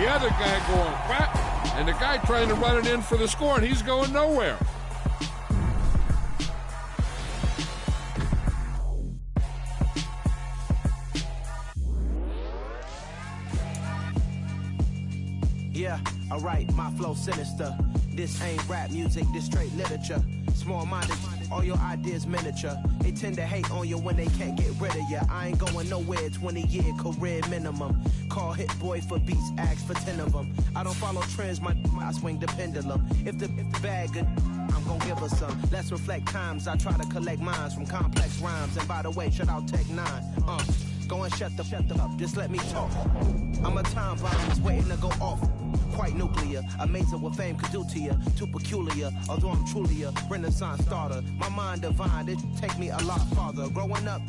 the other guy going whap, and the guy trying to run it in for the score, and he's going nowhere. Yeah, alright, my flow sinister. This ain't rap music, this straight literature. Small-minded, all your ideas miniature. They tend to hate on you when they can't get rid of you. I ain't going nowhere, 20-year career minimum. Call Hit Boy for beats, ask for 10 of them. I don't follow trends, I swing the pendulum. If the bag good, I'm gon' give her some. Let's reflect times, I try to collect minds from complex rhymes. And by the way, shout out Tech 9. Go and shut the up, just let me talk. I'm a time bomb, just waiting to go off. Quite nuclear, amazing what fame could do to you. Too peculiar, although I'm truly a renaissance starter. My mind divine, it take me a lot farther. Growing up,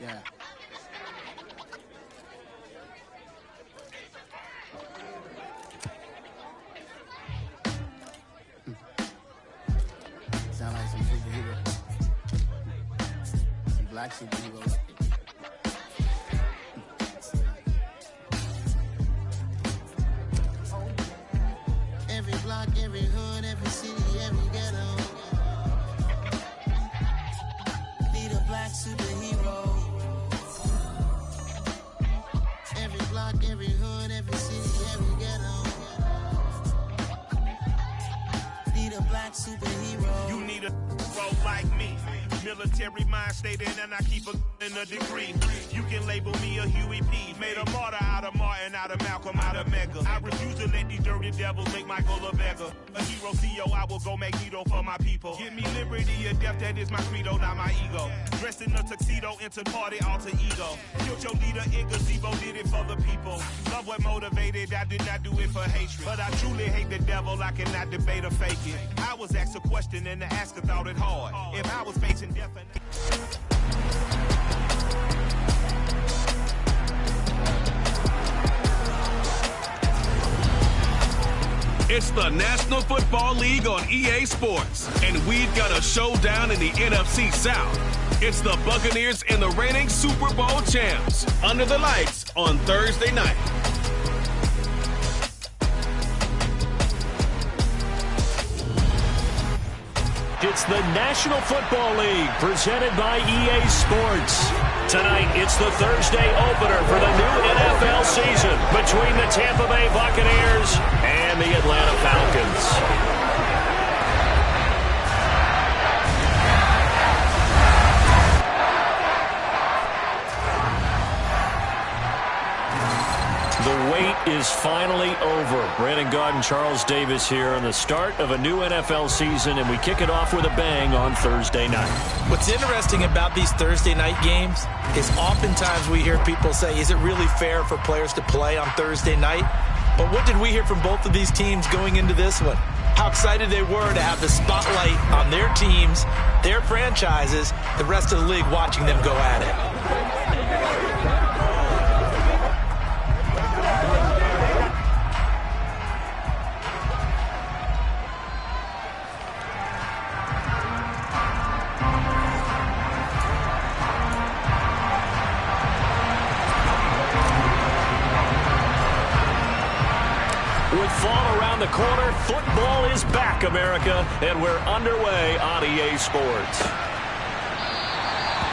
yeah. Sound like some superhero. Some black superheroes. Every block, every hood, every city, every ghetto. Need a black superhero. Every block, every hood, every city, every ghetto. Need a black superhero. You need a role like me. Military mind stated, and I keep in a degree. You can label me a Huey P. Made a martyr out of Martin, out of Malcolm, out of Mega. I refuse to let these dirty devils make Michael a beggar. A hero CEO, I will go Magneto for my people. Give me liberty or death, that is my credo, not my ego. Dressed in a tuxedo, into party, alter ego. Killed your leader in gazebo, did it for the people. Love what motivated, I did not do it for hatred. But I truly hate the devil, I cannot debate or fake it. I was asked a question and the asker thought it hard. If I was facing death and... It's the National Football League on EA Sports, and we've got a showdown in the NFC South. It's the Buccaneers and the reigning Super Bowl champs under the lights on Thursday night. It's the National Football League presented by EA Sports. Tonight, it's the Thursday opener for the new NFL season between the Tampa Bay Buccaneers and the Atlanta Falcons. The wait is finally over. Brandon Gaud and Charles Davis here on the start of a new NFL season, and we kick it off with a bang on Thursday night. What's interesting about these Thursday night games is oftentimes we hear people say, is it really fair for players to play on Thursday night? But what did we hear from both of these teams going into this one? How excited they were to have the spotlight on their teams, their franchises, the rest of the league watching them go at it. The corner, football is back, America, and we're underway on EA Sports.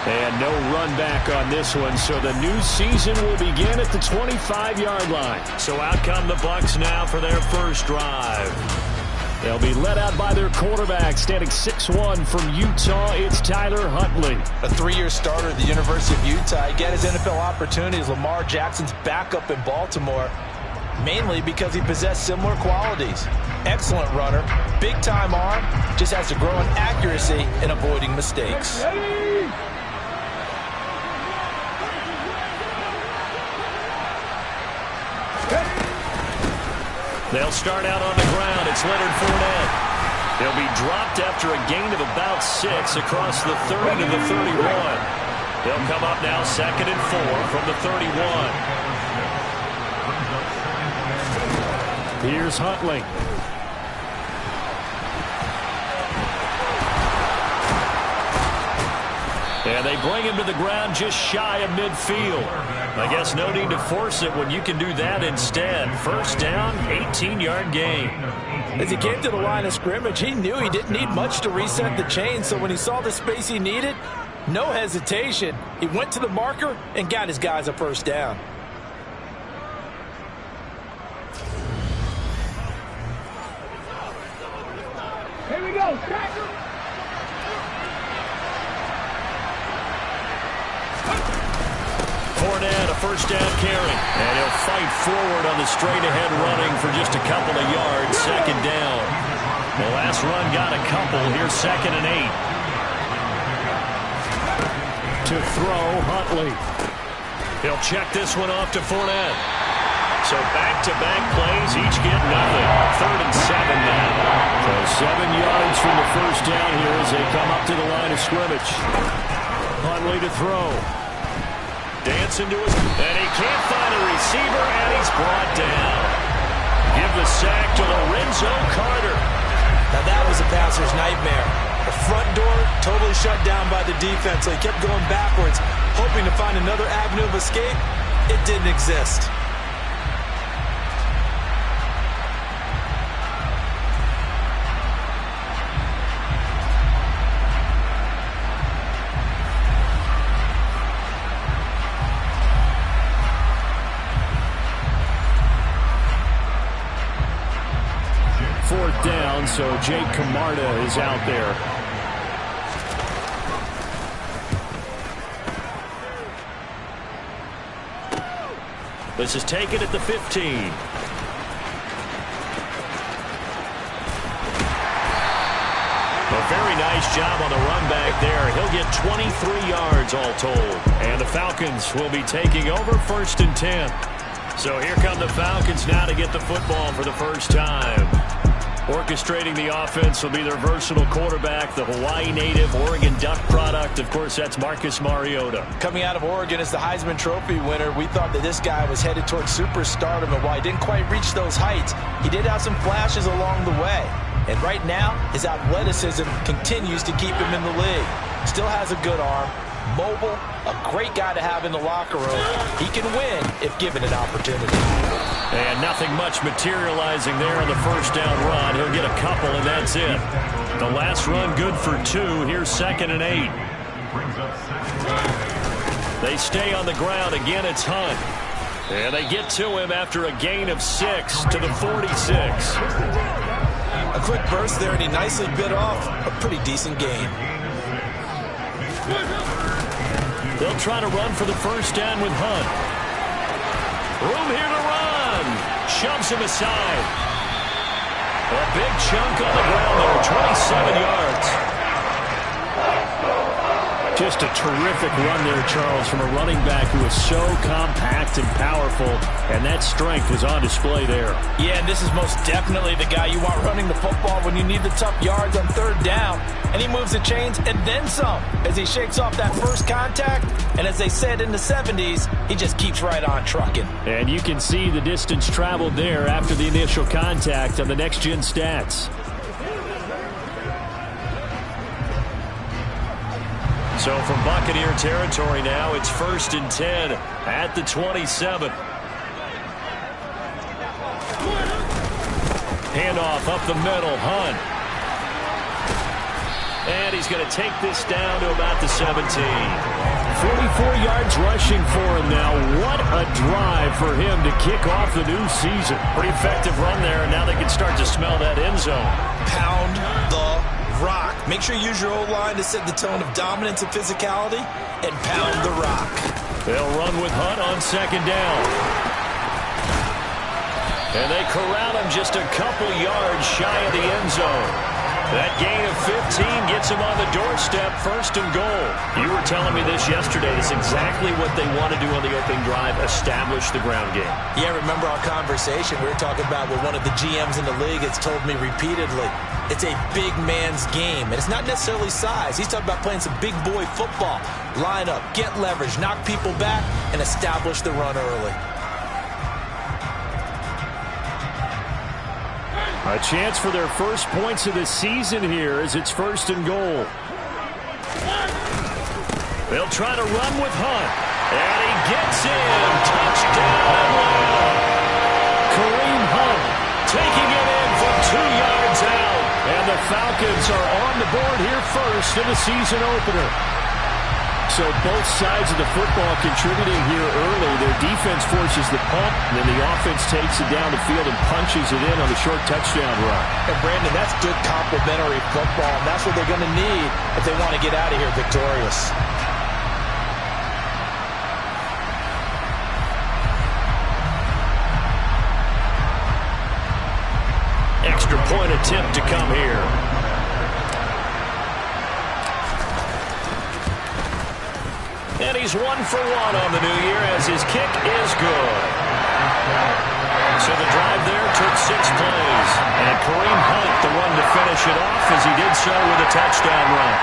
And no run back on this one, so the new season will begin at the 25-yard line. So out come the Bucs now for their first drive. They'll be led out by their quarterback, standing 6'1" from Utah. It's Tyler Huntley. A three-year starter at the University of Utah. He got his NFL opportunities. Lamar Jackson's backup in Baltimore, mainly because he possessed similar qualities. Excellent runner, big-time arm, just has to grow in accuracy and avoiding mistakes. They'll start out on the ground. It's Leonard Fournette. He'll be dropped after a gain of about 6 across the 30 to the 31. He'll come up now 2nd and 4 from the 31. Here's Huntley. And they bring him to the ground just shy of midfield. I guess no need to force it when you can do that instead. First down, 18-yard gain. As he came to the line of scrimmage, he knew he didn't need much to reset the chain, so when he saw the space he needed, no hesitation. He went to the marker and got his guys a first down. Here we go. Fournette, a first down carry. And he'll fight forward on the straight-ahead running for just a couple of yards. Second down. The last run got a couple. Here's 2nd and 8. To throw, Huntley. He'll check this one off to Fournette. So back-to-back plays, each get nothing. 3rd and 7 now. So 7 yards from the first down here as they come up to the line of scrimmage. Huntley to throw. Dancing to his, and he can't find a receiver, and he's brought down. Give the sack to Lorenzo Carter. Now that was a passer's nightmare. The front door totally shut down by the defense, so he kept going backwards, hoping to find another avenue of escape. It didn't exist. Fourth down, so Jake Camarda is out there. This is taken at the 15. A very nice job on the run back there. He'll get 23 yards all told. And the Falcons will be taking over 1st and 10. So here come the Falcons now to get the football for the first time. Orchestrating the offense will be their versatile quarterback, the Hawaii native, Oregon Duck product. Of course, that's Marcus Mariota. Coming out of Oregon as the Heisman Trophy winner, we thought that this guy was headed towards superstardom, and while he didn't quite reach those heights, he did have some flashes along the way. And right now, his athleticism continues to keep him in the league. Still has a good arm, mobile, a great guy to have in the locker room. He can win if given an opportunity. And nothing much materializing there on the first down run. He'll get a couple, and that's it. The last run good for 2. Here's 2nd and 8. They stay on the ground. Again, it's Hunt. And they get to him after a gain of 6 to the 46. A quick burst there, and he nicely bit off a pretty decent gain. They'll try to run for the first down with Hunt. Room here to run. Shoves him aside. A big chunk on the ground there, 27 yards. Just a terrific run there, Charles, from a running back who is so compact and powerful, and that strength was on display there. Yeah, and this is most definitely the guy you want running the football when you need the tough yards on 3rd down. And he moves the chains and then some as he shakes off that first contact. And as they said in the 70s, he just keeps right on trucking. And you can see the distance traveled there after the initial contact on the next-gen stats. So from Buccaneer territory now, it's 1st and 10 at the 27. Handoff up the middle, Hunt. And he's going to take this down to about the 17. 44 yards rushing for him now. What a drive for him to kick off the new season. Pretty effective run there, and now they can start to smell that end zone. Pound the rock. Make sure you use your O-line to set the tone of dominance and physicality, and pound the rock. They'll run with Hunt on 2nd down. And they corral him just a couple yards shy of the end zone. That gain of 15 gets him on the doorstep, 1st and goal. You were telling me this yesterday. That's exactly what they want to do on the opening drive, establish the ground game. Yeah, remember our conversation? We were talking about what one of the GMs in the league has told me repeatedly. It's a big man's game, and it's not necessarily size. He's talking about playing some big boy football. Line up, get leverage, knock people back, and establish the run early. A chance for their first points of the season here as it's 1st and goal. They'll try to run with Hunt. And he gets in. Touchdown, Atlanta. Kareem Hunt taking it in from 2 yards out. And the Falcons are on the board here first in the season opener. So both sides of the football contributing here early. Their defense forces the punt, and then the offense takes it down the field and punches it in on a short touchdown run. And Brandon, that's good complementary football, and that's what they're going to need if they want to get out of here victorious. Extra point attempt to come here. And he's 1 for 1 on the new year as his kick is good. So the drive there took 6 plays. And Kareem Hunt, the one to finish it off as he did so with a touchdown run.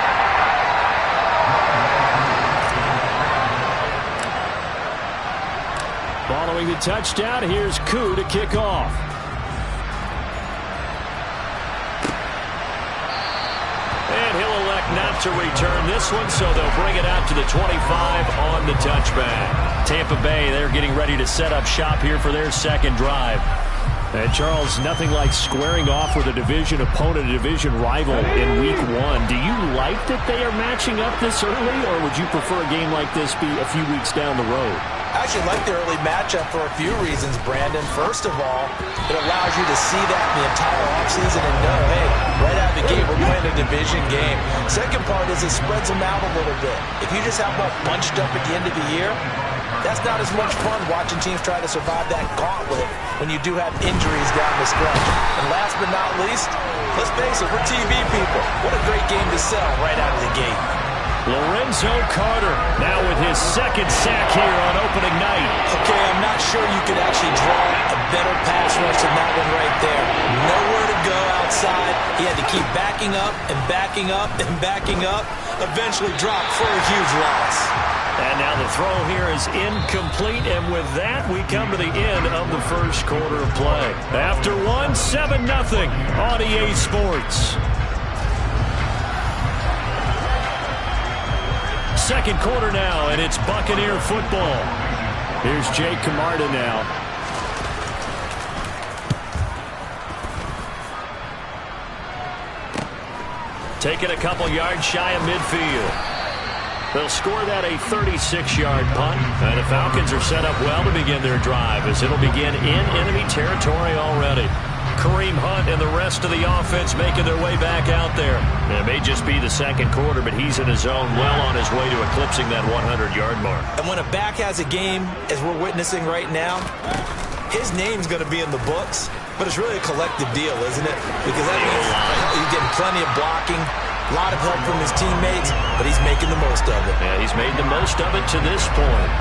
Following the touchdown, here's Koo to kick off. And he'll elect not to return this one, so they'll bring it out to the 25 on the touchback. Tampa Bay, they're getting ready to set up shop here for their second drive. And Charles, nothing like squaring off with a division opponent, a division rival in week 1. Do you like that they are matching up this early, or would you prefer a game like this be a few weeks down the road? I actually like the early matchup for a few reasons, Brandon. First of all, it allows you to see that in the entire offseason and know, hey, right out of the gate, we're playing a division game. Second part is it spreads them out a little bit. If you just have them all bunched up at the end of the year, that's not as much fun watching teams try to survive that gauntlet when you do have injuries down the stretch. And last but not least, let's face it, we're TV people. What a great game to sell right out of the gate. Lorenzo Carter now with his second sack here on opening night. Okay, I'm not sure you could actually draw a better pass rush than that one right there. Nowhere to go outside. He had to keep backing up and backing up and backing up. Eventually dropped for a huge loss. And now the throw here is incomplete, and with that, we come to the end of the first quarter of play. After one, 7-0 on EA Sports. Second quarter now, and it's Buccaneer football. Here's Jake Camarda now. Taking a couple yards shy of midfield. They'll score that a 36-yard punt, and the Falcons are set up well to begin their drive as it'll begin in enemy territory already. Kareem Hunt and the rest of the offense making their way back out there. It may just be the second quarter, but he's in his zone, well on his way to eclipsing that 100-yard mark. And when a back has a game, as we're witnessing right now, his name's going to be in the books, but it's really a collective deal, isn't it? Because that means he's getting plenty of blocking, a lot of help from his teammates, but he's making the most of it. Yeah, he's made the most of it to this point.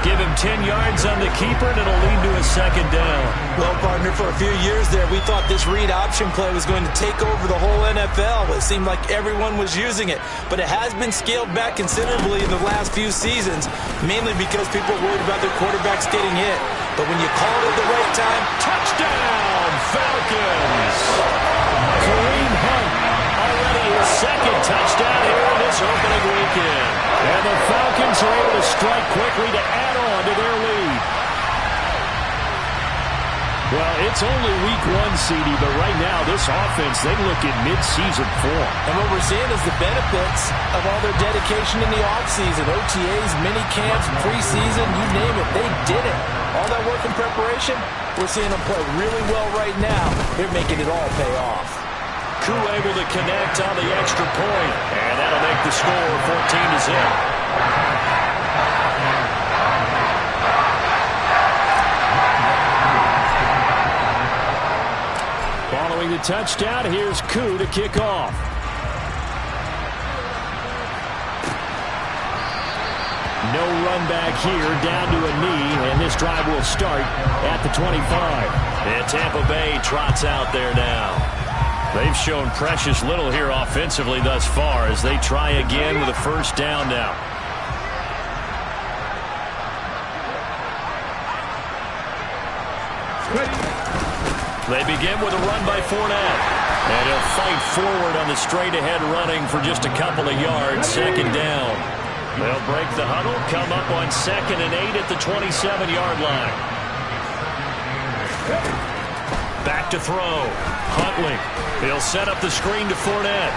Give him 10 yards on the keeper, and it'll lead to a second down. Well, partner, for a few years there, we thought this read option play was going to take over the whole NFL. It seemed like everyone was using it, but it has been scaled back considerably in the last few seasons, mainly because people are worried about their quarterbacks getting hit. But when you call it at the right time, touchdown, Falcons! Kareem Hunt, already his second touchdown here in this opening weekend. And the Falcons are able to strike quickly to add on to their lead. Well, it's only week 1, CD, but right now this offense, they look in mid-season form. And what we're seeing is the benefits of all their dedication in the offseason. OTAs, mini camps, preseason, you name it, they did it. All that work in preparation, we're seeing them play really well right now. They're making it all pay off. Koo able to connect on the extra point, and that'll make the score 14-0. Following the touchdown, here's Koo to kick off. No run back here, down to a knee, and this drive will start at the 25. And Tampa Bay trots out there now. They've shown precious little here offensively thus far as they try again with a first down now. They begin with a run by Fournette. And he'll fight forward on the straight-ahead running for just a couple of yards. Second down. They'll break the huddle, come up on 2nd and 8 at the 27-yard line. Back to throw. Huntley. He'll set up the screen to Fournette.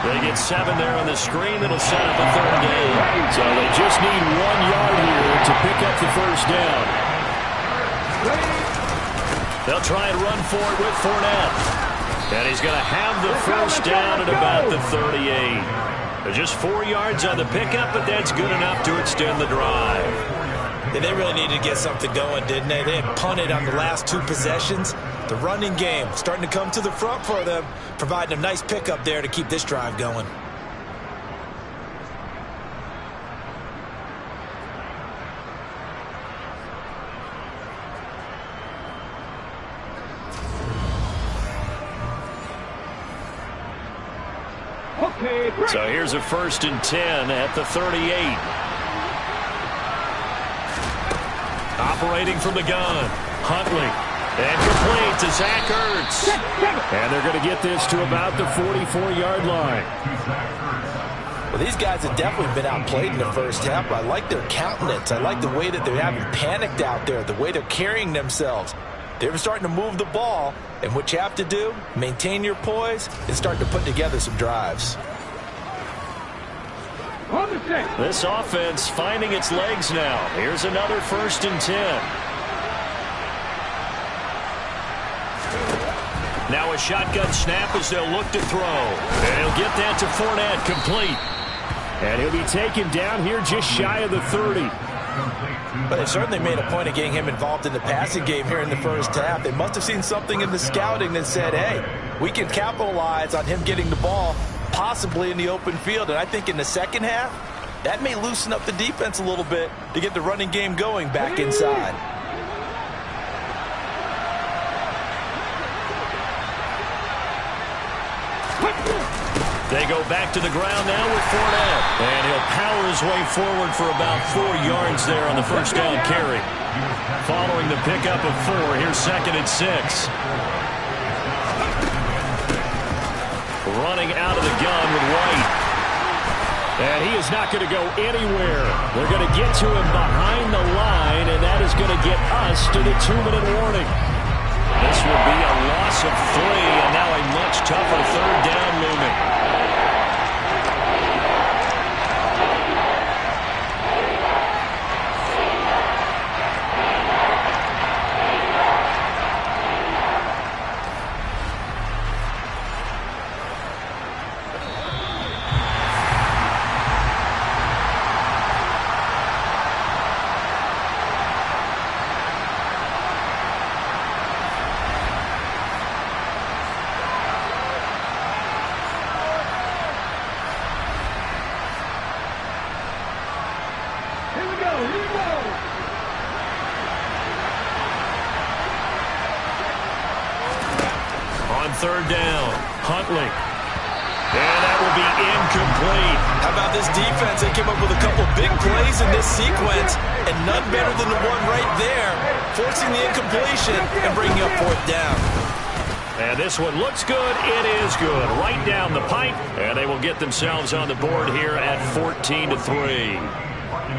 They get 7 there on the screen. It'll set up a 3rd down. So they just need 1 yard here to pick up the first down. They'll try and run for it with Fournette. And he's going to have the first down at about the 38. Just 4 yards on the pickup, but that's good enough to extend the drive. Yeah, they really needed to get something going, didn't they? They had punted on the last 2 possessions. The running game starting to come to the front for them, providing a nice pickup there to keep this drive going. So here's a 1st and 10 at the 38. Operating from the gun. Huntley. And complete to Zach Ertz. And they're going to get this to about the 44-yard line. Well, these guys have definitely been outplayed in the first half, but I like their countenance. I like the way that they're having panicked out there, the way they're carrying themselves. They're starting to move the ball, and what you have to do, maintain your poise, and start to put together some drives. This offense finding its legs now. Here's another 1st and 10. Now a shotgun snap as they'll look to throw. And he'll get that to Fournette, complete. And he'll be taken down here just shy of the 30. But they certainly made a point of getting him involved in the passing game here in the first half. They must have seen something in the scouting that said, hey, we can capitalize on him getting the ball possibly in the open field. And I think in the second half, that may loosen up the defense a little bit to get the running game going back inside. They go back to the ground now with Fournette. And he'll power his way forward for about 4 yards there on the first down carry. Following the pickup of 4, here's 2nd and 6. Running out of the gun with White. And he is not going to go anywhere. They're going to get to him behind the line, and that is going to get us to the 2-minute warning. This will be a loss of 3, and now a much tougher 3rd down looming. On 3rd down, Huntley. And that will be incomplete. How about this defense? They came up with a couple big plays in this sequence, and none better than the one right there, forcing the incompletion and bringing up 4th down. And this one looks good. It is good. Right down the pipe, and they will get themselves on the board here at 14-3.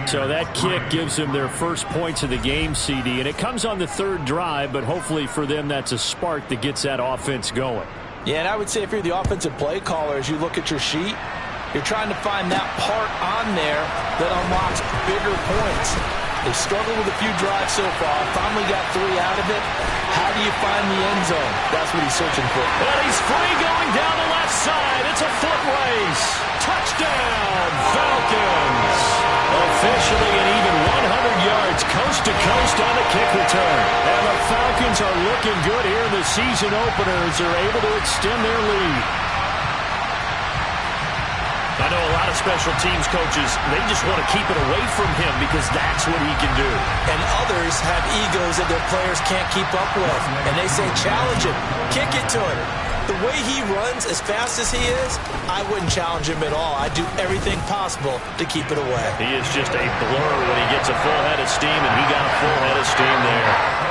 So that kick gives them their first points of the game, CD, and it comes on the 3rd drive, but hopefully for them that's a spark that gets that offense going. Yeah, and I would say if you're the offensive play caller, as you look at your sheet, you're trying to find that part on there that unlocks bigger points. They struggled with a few drives so far, finally got 3 out of it. How do you find the end zone? That's what he's searching for. And he's free going down the left side. It's a foot race. Touchdown, Falcons. Officially an even 100 yards coast to coast on the kick return. And the Falcons are looking good here in the season openers. They're able to extend their lead. I know a lot of special teams coaches, they just want to keep it away from him because that's what he can do. And others have egos that their players can't keep up with. And they say, challenge him, kick it to him. The way he runs as fast as he is, I wouldn't challenge him at all. I'd do everything possible to keep it away. He is just a blur when he gets a full head of steam, and he got a full head of steam there.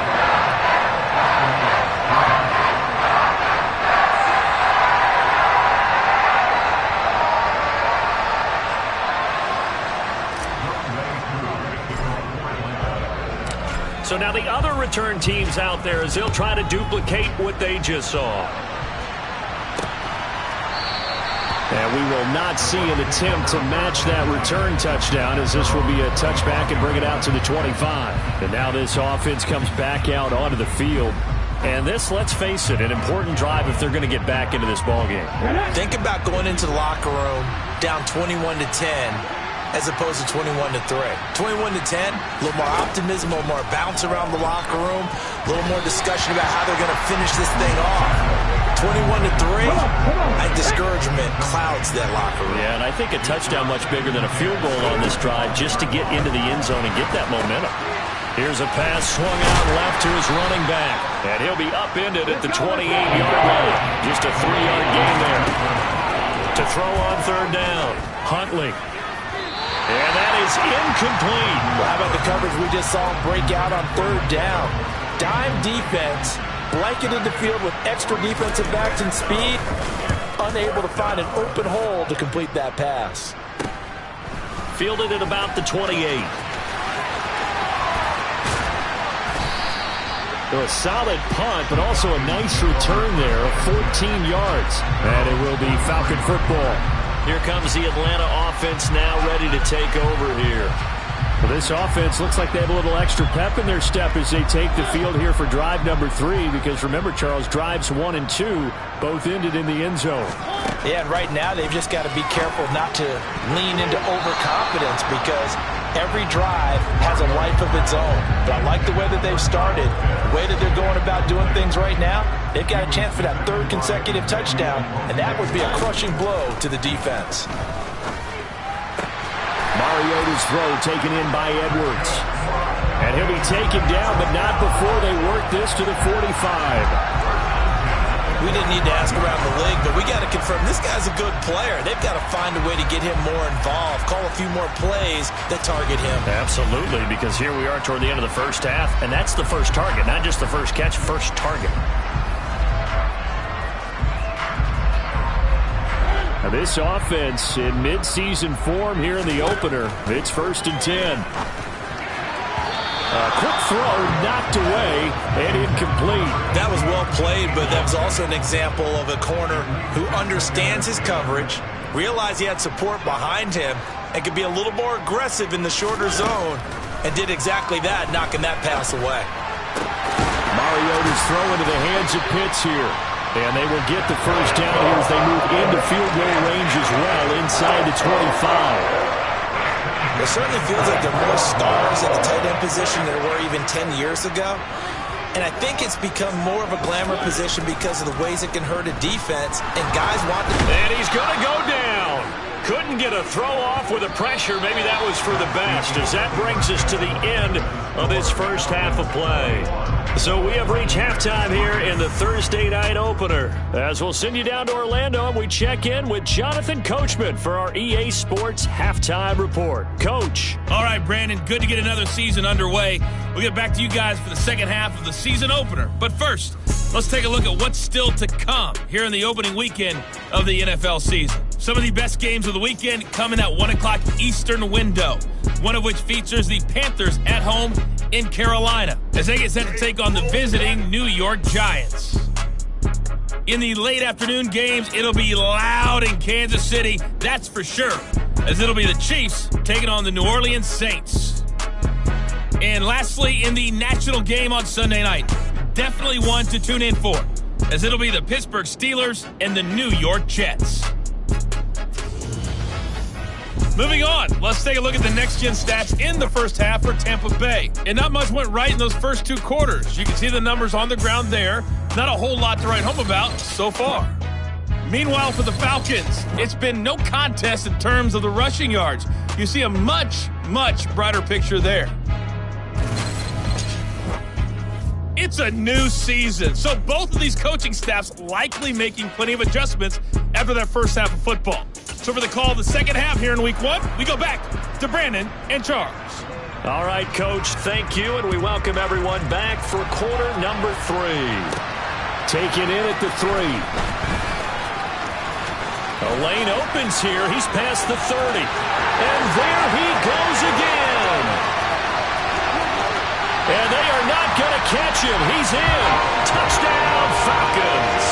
So now the other return teams out there as they'll try to duplicate what they just saw. And we will not see an attempt to match that return touchdown, as this will be a touchback and bring it out to the 25. And now this offense comes back out onto the field. And this, let's face it, an important drive if they're going to get back into this ballgame. Think about going into the locker room down 21-10 as opposed to 21-3. 21-10, a little more optimism, a little more bounce around the locker room, a little more discussion about how they're going to finish this thing off. 21-3, I think discouragement clouds that locker room. Yeah, and I think a touchdown much bigger than a field goal on this drive just to get into the end zone and get that momentum. Here's a pass swung out left to his running back. And he'll be upended at the 28-yard line. Just a 3-yard gain there. To throw on third down, Huntley. And that is incomplete. Well, how about the coverage we just saw break out on third down? Dime defense, blanketed the field with extra defensive backs and speed, unable to find an open hole to complete that pass. Fielded at about the 28. A solid punt, but also a nice return there of 14 yards. And it will be Falcon football. Here comes the Atlanta offense now ready to take over here. Well, this offense looks like they have a little extra pep in their step as they take the field here for drive number 3. Because remember, Charles, drives 1 and 2 both ended in the end zone. Yeah, and right now they've just got to be careful not to lean into overconfidence because every drive has a life of its own. But I like the way that they've started, the way that they're going about doing things right now. They've got a chance for that 3rd consecutive touchdown, and that would be a crushing blow to the defense. Mariota's throw taken in by Edwards. And he'll be taken down, but not before they work this to the 45. We didn't need to ask around the league, but we got to confirm this guy's a good player. They've got to find a way to get him more involved, call a few more plays that target him. Absolutely, because here we are toward the end of the first half, and that's the first target, not just the first catch, first target. Now this offense in midseason form here in the opener. It's 1st and 10. A quick throw knocked away and incomplete. That was well played, but that was also an example of a corner who understands his coverage, realized he had support behind him, and could be a little more aggressive in the shorter zone, and did exactly that, knocking that pass away. Mariota's throw into the hands of Pitts here. And they will get the first down here as they move into field goal range as well, inside the 25. It certainly feels like there are more stars at the tight end position than there were even 10 years ago. And I think it's become more of a glamour position because of the ways it can hurt a defense. And guys want to... And he's going to go down. Couldn't get a throw off with the pressure. Maybe that was for the best, as that brings us to the end of this first half of play. So we have reached halftime here in the Thursday night opener. As we'll send you down to Orlando and we check in with Jonathan Coachman for our EA Sports Halftime Report. Coach. All right, Brandon, good to get another season underway. We'll get back to you guys for the second half of the season opener. But first, let's take a look at what's still to come here in the opening weekend of the NFL season. Some of the best games of the weekend coming at 1 o'clock Eastern window, one of which features the Panthers at home in Carolina as they get set to take on the visiting New York Giants. In the late afternoon games, it'll be loud in Kansas City, that's for sure, as it'll be the Chiefs taking on the New Orleans Saints. And lastly, in the national game on Sunday night, definitely one to tune in for, as it'll be the Pittsburgh Steelers and the New York Jets. Moving on, let's take a look at the next-gen stats in the first half for Tampa Bay. And not much went right in those first 2 quarters. You can see the numbers on the ground there. Not a whole lot to write home about so far. Meanwhile, for the Falcons, it's been no contest in terms of the rushing yards. You see a much, much brighter picture there. It's a new season, so both of these coaching staffs likely making plenty of adjustments after that first half of football. So for the call of the second half here in week 1, we go back to Brandon and Charles. All right, Coach, thank you, and we welcome everyone back for quarter number 3. Taken in at the 3. A lane opens here. He's past the 30. And there he goes again. And they are going to catch him. He's in. Touchdown, Falcons.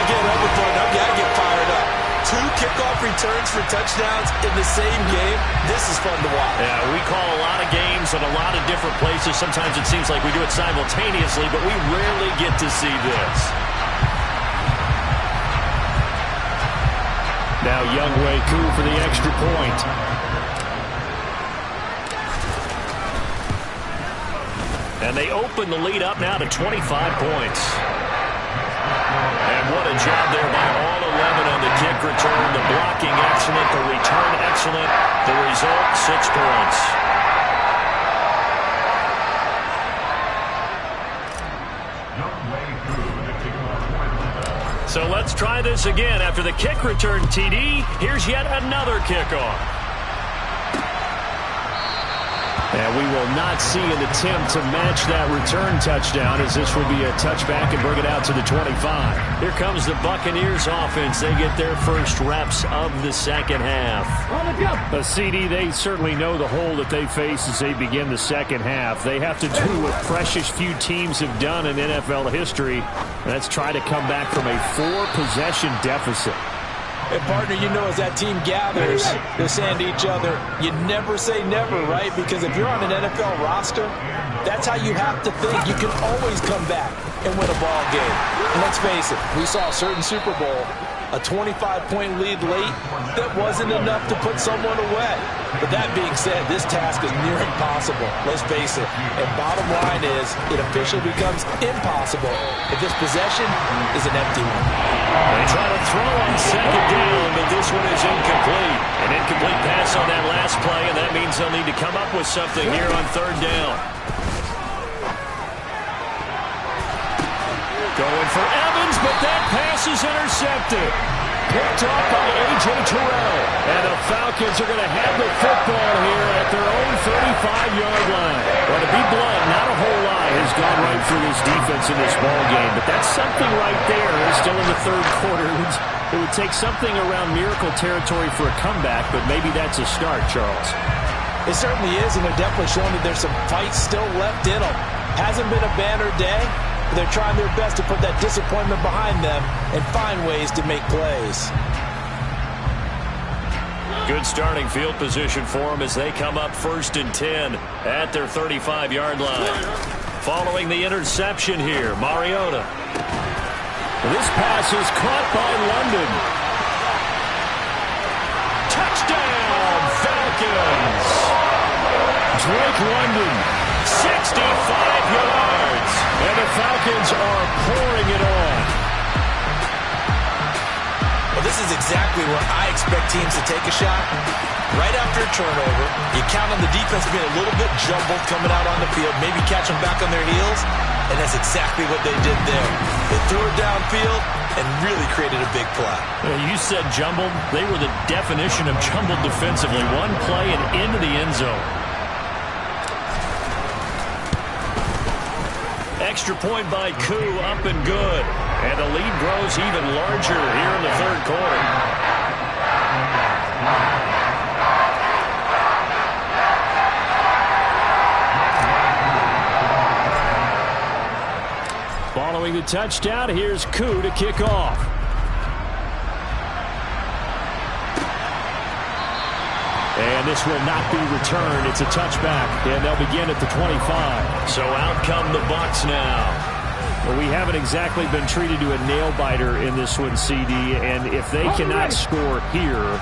Again, over fun. You got to get fired up. 2 kickoff returns for touchdowns in the same game. This is fun to watch. Yeah, we call a lot of games in a lot of different places. Sometimes it seems like we do it simultaneously, but we rarely get to see this. Now Younghoe Koo for the extra point. And they open the lead up now to 25 points. And what a job there by all 11 on the kick return. The blocking excellent, the return excellent. The result, 6 points. So let's try this again. After the kick return, TD, here's yet another kickoff. And we will not see an attempt to match that return touchdown, as this will be a touchback and bring it out to the 25. Here comes the Buccaneers offense. They get their first reps of the second half. A CD, they certainly know the hole that they face as they begin the second half. They have to do what precious few teams have done in NFL history. That's try to come back from a 4-possession deficit. And, partner, you know, as that team gathers, they're saying to each other, you never say never, right? Because if you're on an NFL roster, that's how you have to think. You can always come back and win a ball game. And let's face it, we saw a certain Super Bowl, a 25-point lead late, that wasn't enough to put someone away. But that being said, this task is near impossible, let's face it. And bottom line is, it officially becomes impossible if this possession is an empty one. They try to throw on second down, but this one is incomplete. An incomplete pass on that last play, and that means they'll need to come up with something here on third down. Going for Evans, but that pass is intercepted. Picked off by A.J. Terrell. And the Falcons are going to have the football here at their own 35-yard line. Well, to be blunt, not a whole lot has gone right for this defense in this ball game, but that's something right there. Still in the third quarter. It would take something around miracle territory for a comeback, but maybe that's a start, Charles. It certainly is, and they're definitely showing that there's some fight still left in them. Hasn't been a banner day. They're trying their best to put that disappointment behind them and find ways to make plays. Good starting field position for them as they come up 1st and 10 at their 35-yard line. Following the interception here, Mariota. This pass is caught by London. Touchdown, Falcons! Drake London, 65 yards. And the Falcons are pouring it on. Well, this is exactly where I expect teams to take a shot. Right after a turnover, you count on the defense being a little bit jumbled coming out on the field, maybe catch them back on their heels, and that's exactly what they did there. They threw it downfield and really created a big play. You said jumbled. They were the definition of jumbled defensively. One play and into the end zone. Extra point by Koo, up and good. And the lead grows even larger here in the third quarter. Following the touchdown, here's Koo to kick off. And this will not be returned. It's a touchback, and they'll begin at the 25. So out come the Bucs now. Well, we haven't exactly been treated to a nail-biter in this one, CD, and if they cannot score here,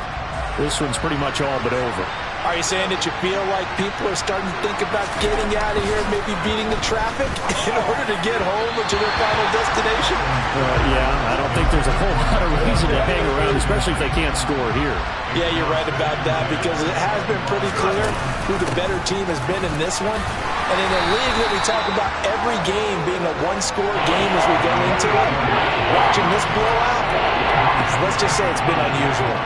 this one's pretty much all but over. Are you saying that you feel like people are starting to think about getting out of here, maybe beating the traffic in order to get home or to their final destination? Yeah, I don't think there's a whole lot of reason to hang around, especially if they can't score here. Yeah, you're right about that, because it has been pretty clear who the better team has been in this one. And in a league that we talk about every game being a one-score game as we go into it, watching this blowout, let's just say it's been unusual.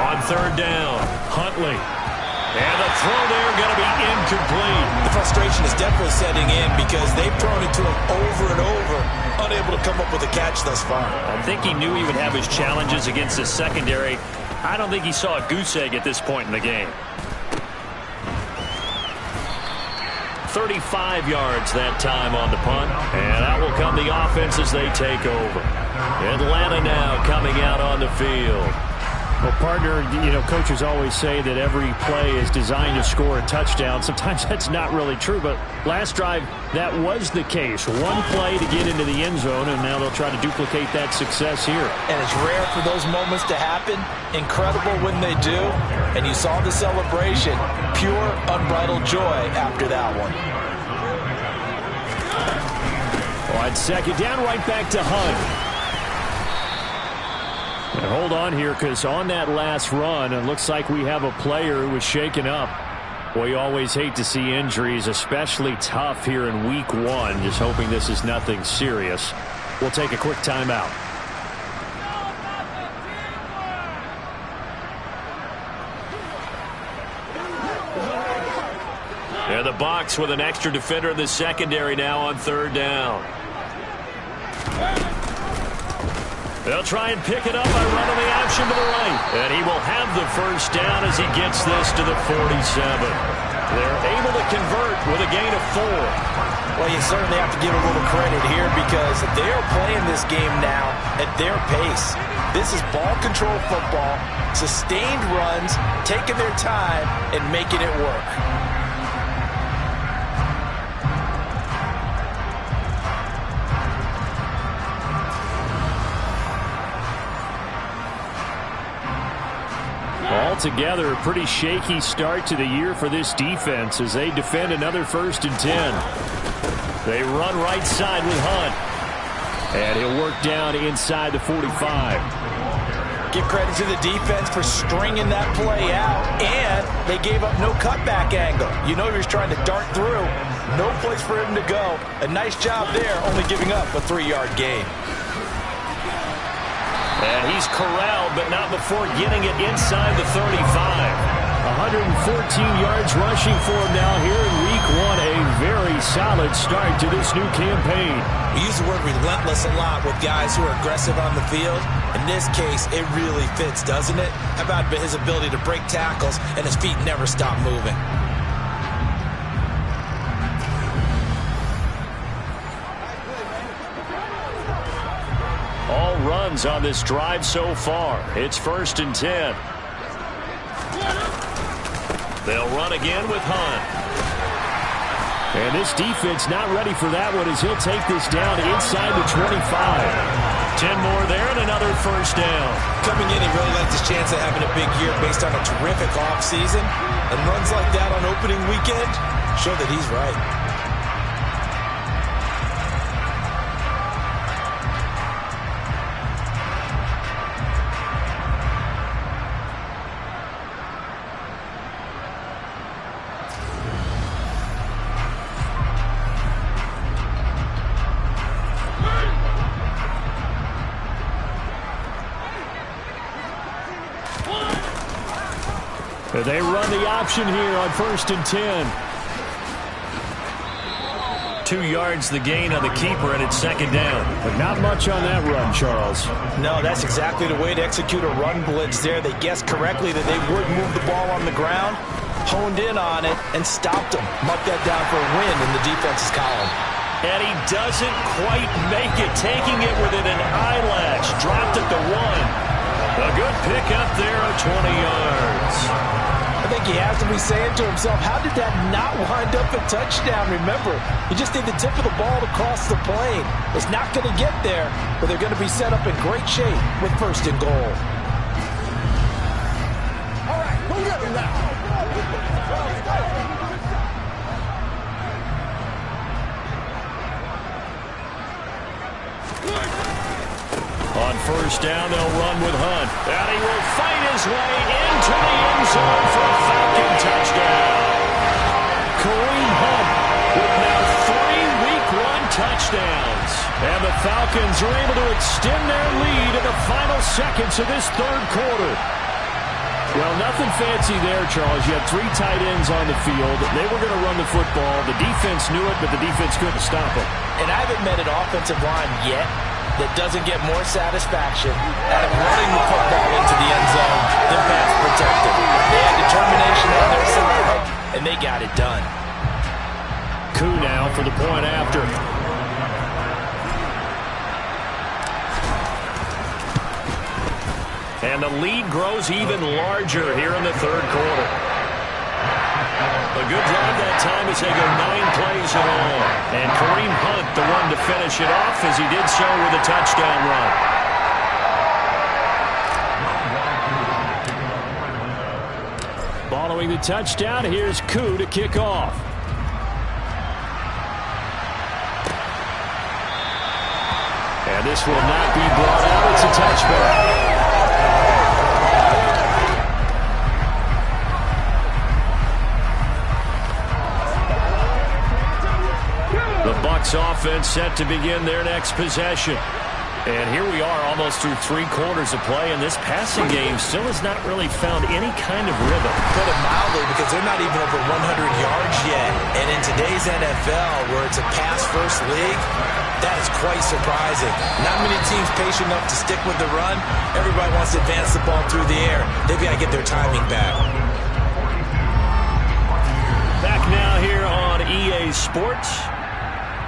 On third down, Huntley. And the throw there going to be incomplete. The frustration is definitely setting in because they've thrown it to him over and over, unable to come up with a catch thus far. I think he knew he would have his challenges against the secondary. I don't think he saw a goose egg at this point in the game. 35 yards that time on the punt. And out will come the offense as they take over. Atlanta now coming out on the field. Well, partner, coaches always say that every play is designed to score a touchdown. Sometimes that's not really true, but last drive, that was the case. One play to get into the end zone, and now they'll try to duplicate that success here. And it's rare for those moments to happen. Incredible when they do. And you saw the celebration. Pure, unbridled joy after that one. On second down, right back to Hunt. And hold on here, because on that last run, it looks like we have a player who was shaken up. Boy, you always hate to see injuries, especially tough here in week 1. Just hoping this is nothing serious. We'll take a quick timeout. And the Bucs with an extra defender in the secondary now on third down. They'll try and pick it up by running the option to the right. And he will have the first down as he gets this to the 47. They're able to convert with a gain of 4. Well, you certainly have to give a little credit here because they are playing this game now at their pace. This is ball control football, sustained runs, taking their time, and making it work. Altogether, a pretty shaky start to the year for this defense as they defend another 1st and 10. They run right side with Hunt. And he'll work down inside the 45. Give credit to the defense for stringing that play out, and they gave up no cutback angle. You know he was trying to dart through. No place for him to go. A nice job there, only giving up a 3-yard gain. And he's corralled, but not before getting it inside the 35. 114 yards rushing for him now here in week 1. A very solid start to this new campaign. We use the word relentless a lot with guys who are aggressive on the field. In this case, it really fits, doesn't it? How about his ability to break tackles and his feet never stop moving? All runs on this drive so far. It's 1st and 10. They'll run again with Hunt. And this defense not ready for that one as he'll take this down inside the 25. 10 more there and another first down. Coming in, he really likes his chance of having a big year based on a terrific offseason. And runs like that on opening weekend show that he's right. They run the option here on 1st and 10. 2 yards the gain on the keeper, and it's 2nd down. But not much on that run, Charles. No, that's exactly the way to execute a run blitz there. They guessed correctly that they would move the ball on the ground, honed in on it, and stopped them. Mark that down for a win in the defense's column. And he doesn't quite make it, taking it within an eyelash. Dropped at the 1. A good pickup there of 20 yards. I think he has to be saying to himself, how did that not wind up a touchdown? Remember, you just need the tip of the ball to cross the plane. It's not going to get there, but they're going to be set up in great shape with 1st and goal. All right, go get him now. On 1st down, they'll run with Hunt. And he will fight his way into the end zone for a Falcon touchdown. Kareem Hunt with now 3 Week 1 touchdowns. And the Falcons are able to extend their lead in the final seconds of this 3rd quarter. Well, nothing fancy there, Charles. You had 3 tight ends on the field. They were going to run the football. The defense knew it, but the defense couldn't stop them. And I haven't met an offensive line yet that doesn't get more satisfaction out of running the football into the end zone than pass protected. They had determination on their side, and they got it done. Koo now for the point after. And the lead grows even larger here in the third quarter. A good drive that time as they go 9 plays in all. And Kareem Hunt, the one to finish it off, as he did so with a touchdown run. Following the touchdown, here's Koo to kick off. And this will not be brought out. It's a touchback. The Bucs offense set to begin their next possession. And here we are almost through 3 quarters of play, and this passing game still has not really found any kind of rhythm. Put it mildly, because they're not even over 100 yards yet. And in today's NFL, where it's a pass-first league, that is quite surprising. Not many teams patient enough to stick with the run. Everybody wants to advance the ball through the air. They've got to get their timing back. Back now here on EA Sports.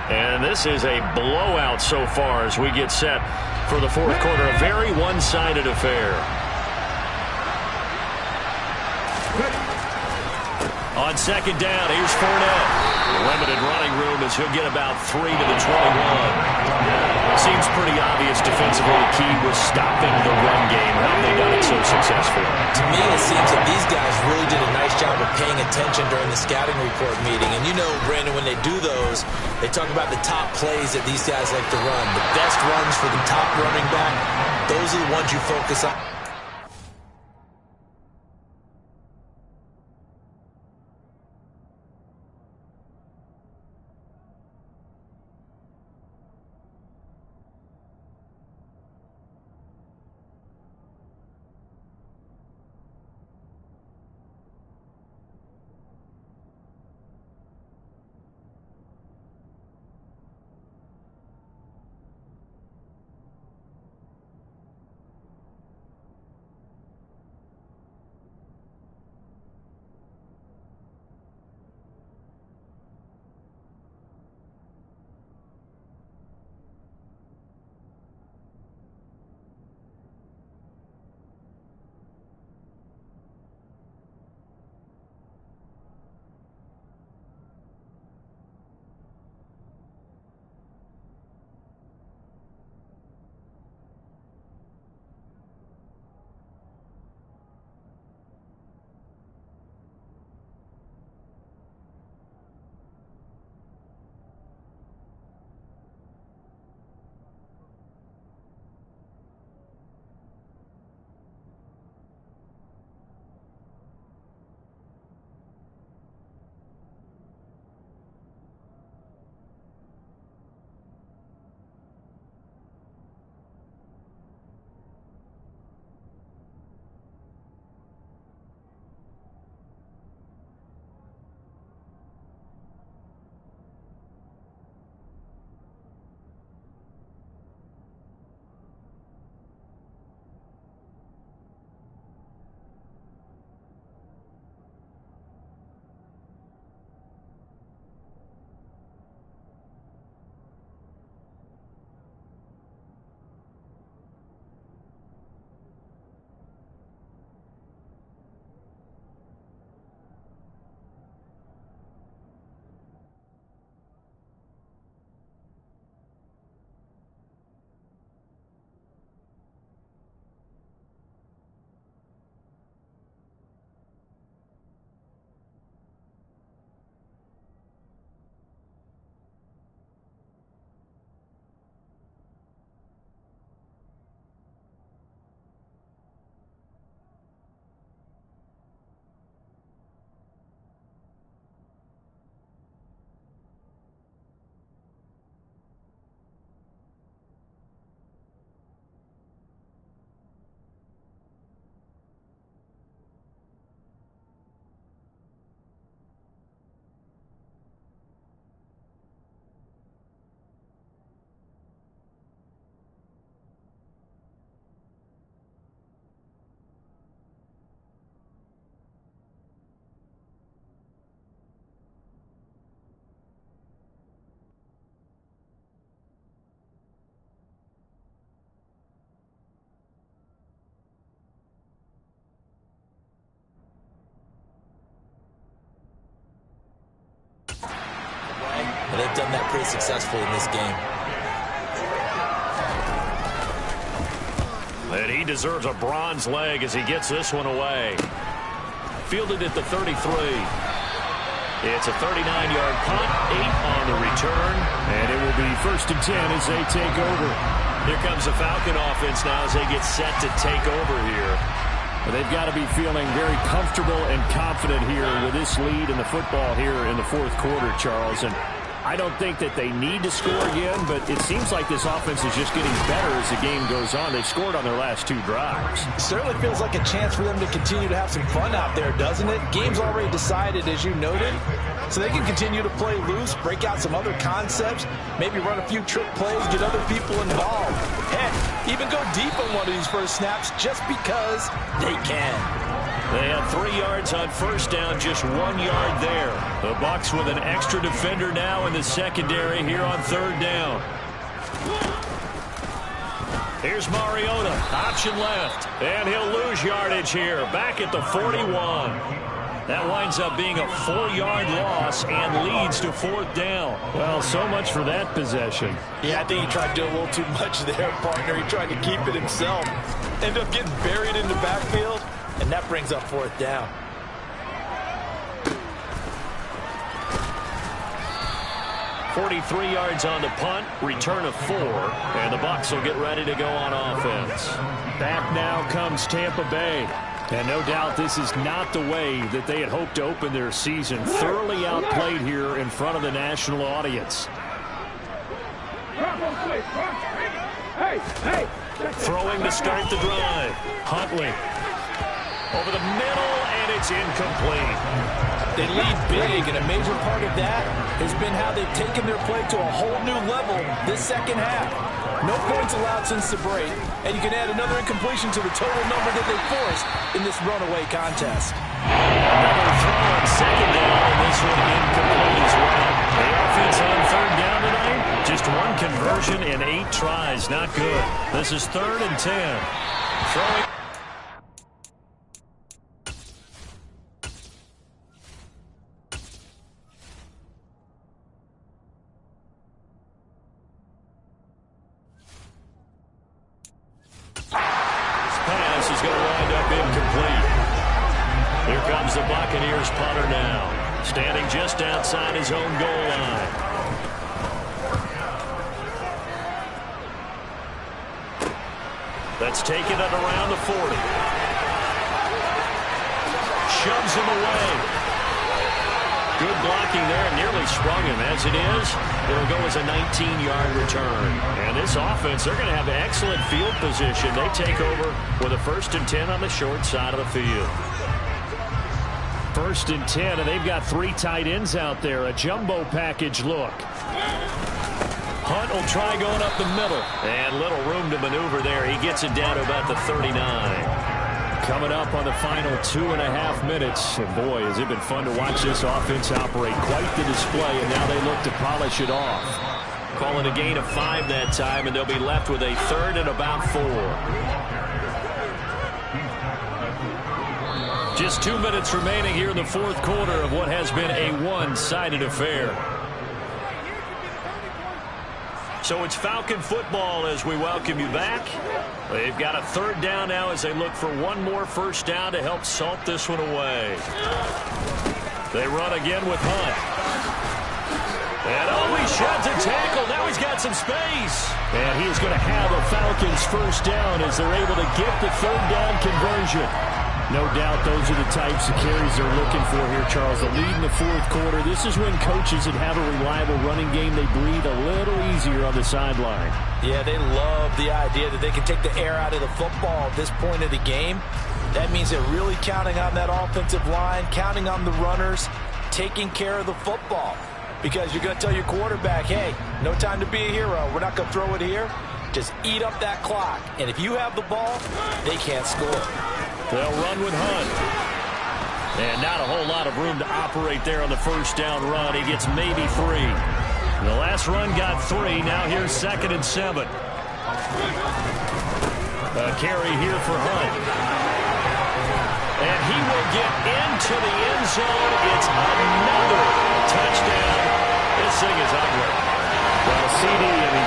And this is a blowout so far as we get set for the fourth quarter. A very one-sided affair. On second down, here's Fournette. Limited running room as he'll get about 3 to the 21. Seems pretty obvious defensively the key was stopping the run game. How have they done it so successfully? To me, it seems that these guys really did a nice job of paying attention during the scouting report meeting. And you know, Brandon, when they do those, they talk about the top plays that these guys like to run. The best runs for the top running back, those are the ones you focus on. They've done that pretty successfully in this game. And he deserves a bronze leg as he gets this one away. Fielded at the 33. It's a 39-yard punt, 8 on the return. And it will be 1st and 10 as they take over. Here comes the Falcon offense now as they get set to take over here. They've got to be feeling very comfortable and confident here with this lead in the football here in the 4th quarter, Charles. And I don't think that they need to score again, but it seems like this offense is just getting better as the game goes on. They've scored on their last 2 drives. It certainly feels like a chance for them to continue to have some fun out there, doesn't it? Game's already decided, as you noted, so they can continue to play loose, break out some other concepts, maybe run a few trick plays, get other people involved. Heck, even go deep on one of these first snaps just because they can. They had 3 yards on first down, just 1 yard there. The Bucs with an extra defender now in the secondary here on 3rd down. Here's Mariota, option left, and he'll lose yardage here, back at the 41. That winds up being a 4-yard loss and leads to 4th down. Well, so much for that possession. Yeah, I think he tried to do a little too much there, partner. He tried to keep it himself. Ended up getting buried in the backfield. And that brings up 4th down. .43 yards on the punt, return of 4, and the Bucs will get ready to go on offense. Back now comes Tampa Bay. And no doubt this is not the way that they had hoped to open their season. Thoroughly outplayed here in front of the national audience. Throwing to start the drive. Huntley. Over the middle, and it's incomplete. They lead big, and a major part of that has been how they've taken their play to a whole new level this second half. No points allowed since the break, and you can add another incompletion to the total number that they forced in this runaway contest. Another throw on second down, and this one incomplete as well. The offense on 3rd down tonight, just 1 conversion and 8 tries. Not good. This is 3rd and 10. Throwing. The Buccaneers punter now, standing just outside his own goal line. That's taken at around the 40. Shoves him away. Good blocking there, nearly sprung him. As it is, it'll go as a 19-yard return. And this offense, they're going to have excellent field position. They take over with a 1st and 10 on the short side of the field. 1st and 10, and they've got 3 tight ends out there. A jumbo package look. Hunt will try going up the middle. And little room to maneuver there. He gets it down to about the 39. Coming up on the final 2.5 minutes. And boy, has it been fun to watch this offense operate. Quite the display, and now they look to polish it off. Calling a gain of 5 that time, and they'll be left with a 3rd and about 4. Just 2 minutes remaining here in the 4th quarter of what has been a one-sided affair. So it's Falcon football as we welcome you back. They've got a 3rd down now as they look for 1 more 1st down to help salt this one away. They run again with Hunt. And he sheds a tackle. Now he's got some space. And he's going to have a Falcons 1st down as they're able to get the 3rd down conversion. No doubt those are the types of carries they're looking for here, Charles. The lead in the 4th quarter. This is when coaches that have a reliable running game, they breathe a little easier on the sideline. Yeah, they love the idea that they can take the air out of the football at this point of the game. That means they're really counting on that offensive line, counting on the runners, taking care of the football. Because you're going to tell your quarterback, hey, no time to be a hero. We're not going to throw it here. Just eat up that clock. And if you have the ball, they can't score. They'll run with Hunt. And not a whole lot of room to operate there on the 1st down run. He gets maybe 3. The last run got 3. Now here's 2nd and 7. A carry here for Hunt. And he will get into the end zone. It's another touchdown. This thing is ugly. Well, CD,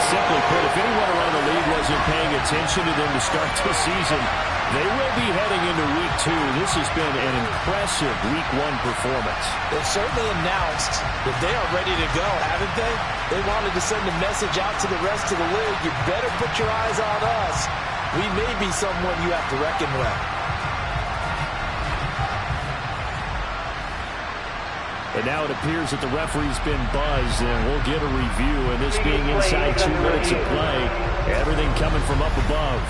simply put, if anyone around the league wasn't paying attention to them to start this season, they will be heading into Week 2. This has been an impressive Week 1 performance. They've certainly announced that they are ready to go, haven't they? They wanted to send a message out to the rest of the league. You better put your eyes on us. We may be someone you have to reckon with. And now it appears that the referee's been buzzed, and we'll get a review. And this being inside 2 minutes of play, everything coming from up above.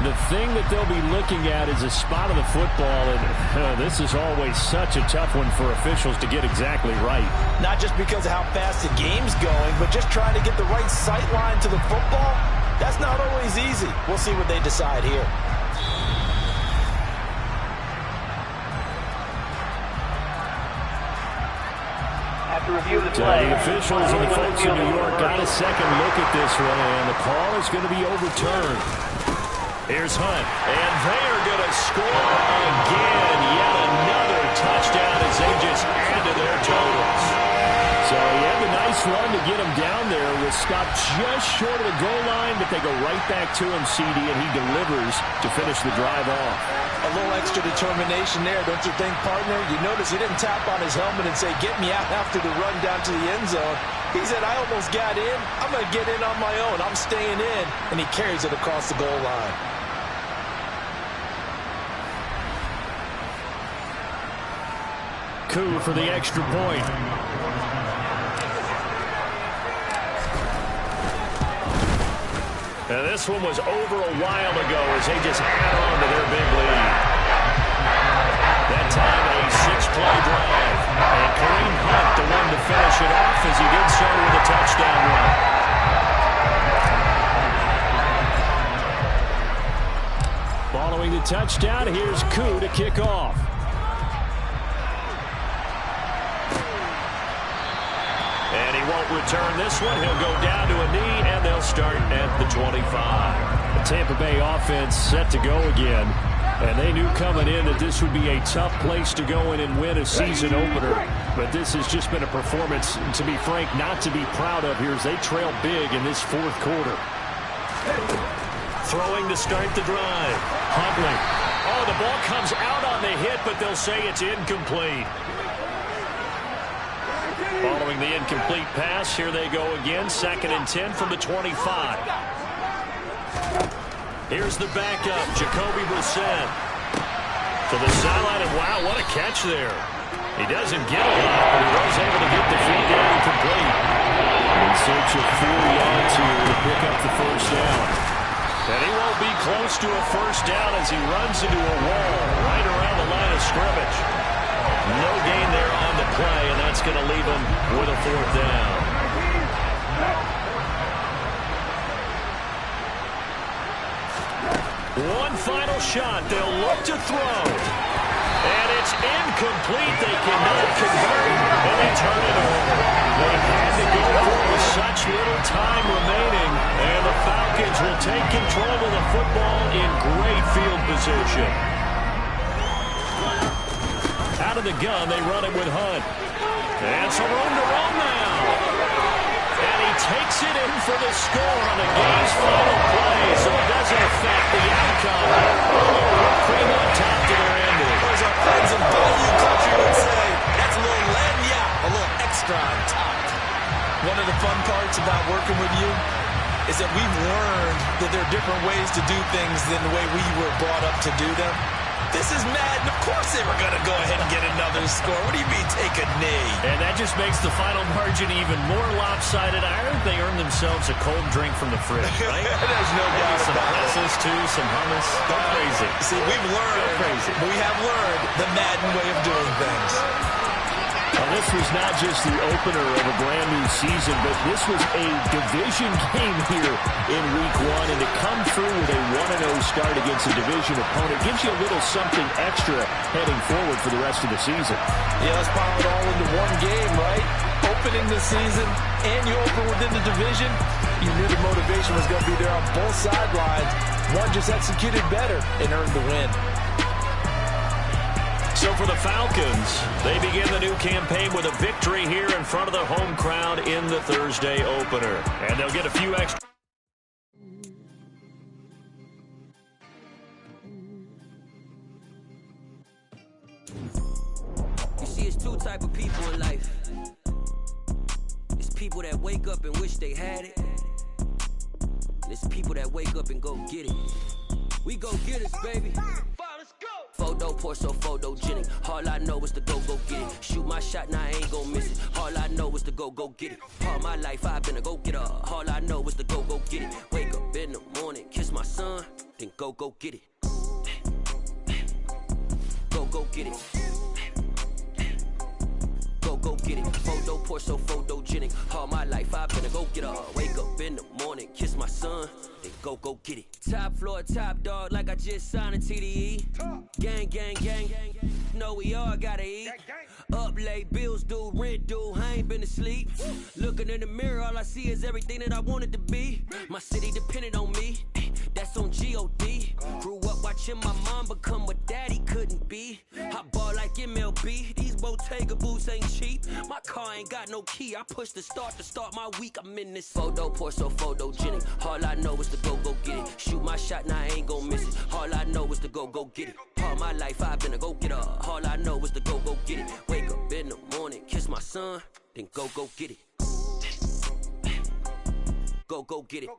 The thing that they'll be looking at is a spot of the football, and this is always such a tough one for officials to get exactly right. Not just because of how fast the game's going, but just trying to get the right sight line to the football. That's not always easy. We'll see what they decide here. So the officials and the folks in New York got a second look at this one, and the call is going to be overturned. Here's Hunt, and they are going to score again. Yet another touchdown as they just add to their totals. So he had the nice run to get him down there. Was stopped just short of the goal line, but they go right back to him, CD, and he delivers to finish the drive off. A little extra determination there, don't you think, partner? You notice he didn't tap on his helmet and say, get me out after the run down to the end zone. He said, I almost got in. I'm going to get in on my own. I'm staying in. And he carries it across the goal line. Coup for the extra point. Now this one was over a while ago as they just add on to their big lead. That time a 6-play drive. And Kareem Hunt, the one to finish it off as he did so with a touchdown run. Following the touchdown, here's Koo to kick off. And he won't return this one. He'll go down to a knee, and they'll start at the 25. The Tampa Bay offense set to go again. And they knew coming in that this would be a tough place to go in and win a season opener. But this has just been a performance, to be frank, not to be proud of here as they trail big in this fourth quarter. Throwing to start the drive. Huntley. Oh, the ball comes out on the hit, but they'll say it's incomplete. Following the incomplete pass, here they go again. 2nd and 10 from the 25. Here's the backup, Jacoby Brissett. To the sideline, and wow, what a catch there. He doesn't get a lot, but he was able to get the feet down complete. In search of 4 yards here to pick up the first down. And he won't be close to a first down as he runs into a wall right around the line of scrimmage. No gain there on the play, and that's going to leave him with a 4th down. One final shot. They'll look to throw. And it's incomplete. They cannot convert, and they turn it over. They had to go for it with such little time remaining, and the Falcons will take control of the football in great field position. Out of the gun, they run it with Hunt. And some room to run now. And he takes it in for the score on the game's final play, so it doesn't affect the outcome. Cream on top to their ending. As our friends in Bayou country would say, that's a little lagna, a little extra on top. One of the fun parts about working with you is that we've learned that there are different ways to do things than the way we were brought up to do them. This is Madden. Of course they were going to go ahead and get another score. What do you mean take a knee? And that just makes the final margin even more lopsided. I heard they earned themselves a cold drink from the fridge, right? There's no doubt some about it. sauces, too, some hummus. Go crazy. See, we've learned. Crazy. We have learned the Madden way of doing things. Well, this was not just the opener of a brand new season, but this was a division game here in Week 1. And to come through with a 1-0 start against a division opponent gives you a little something extra heading forward for the rest of the season. Yeah, let's pile it all into one game, right? Opening the season, and you open within the division. You knew the motivation was going to be there on both sidelines. One just executed better and earned the win. So So for the Falcons, they begin the new campaign with a victory here in front of the home crowd in the Thursday opener. And they'll get a few extra. You see, it's two type of people in life. It's people that wake up and wish they had it. And it's people that wake up and go get it. We go get it, baby. Photo pour so photogenic. All I know is to go get it. Shoot my shot, now I ain't gon' miss it. All I know is to go get it. All my life I've been a go-getter. All I know is to go get it. Wake up in the morning, kiss my son, then go get it. Go get it. Go get it. Photo pour so photogenic. All my life I've been a go-getter. Wake up in the morning, kiss my son, then go get it. Top floor, top dog, like I just signed a TDE. Gang, gang, gang. Know we all gotta eat. Up late, bills due, rent due, I ain't been asleep. Looking in the mirror, all I see is everything that I wanted to be. My city depended on me, that's on G.O.D. Grew up watching my mom become what daddy couldn't be. I ball like MLB, these Bottega boots ain't cheap. My car ain't got no key, I push the start to start my week. I'm in this photo pour so photogenic. All I know is to go get it. Shoot my shot, now I ain't gon' miss it. All I know is to go get it. All my life I've been a go-getter. All I know is to go get it. Wake up in the morning, kiss my son, then go get it. Go get it.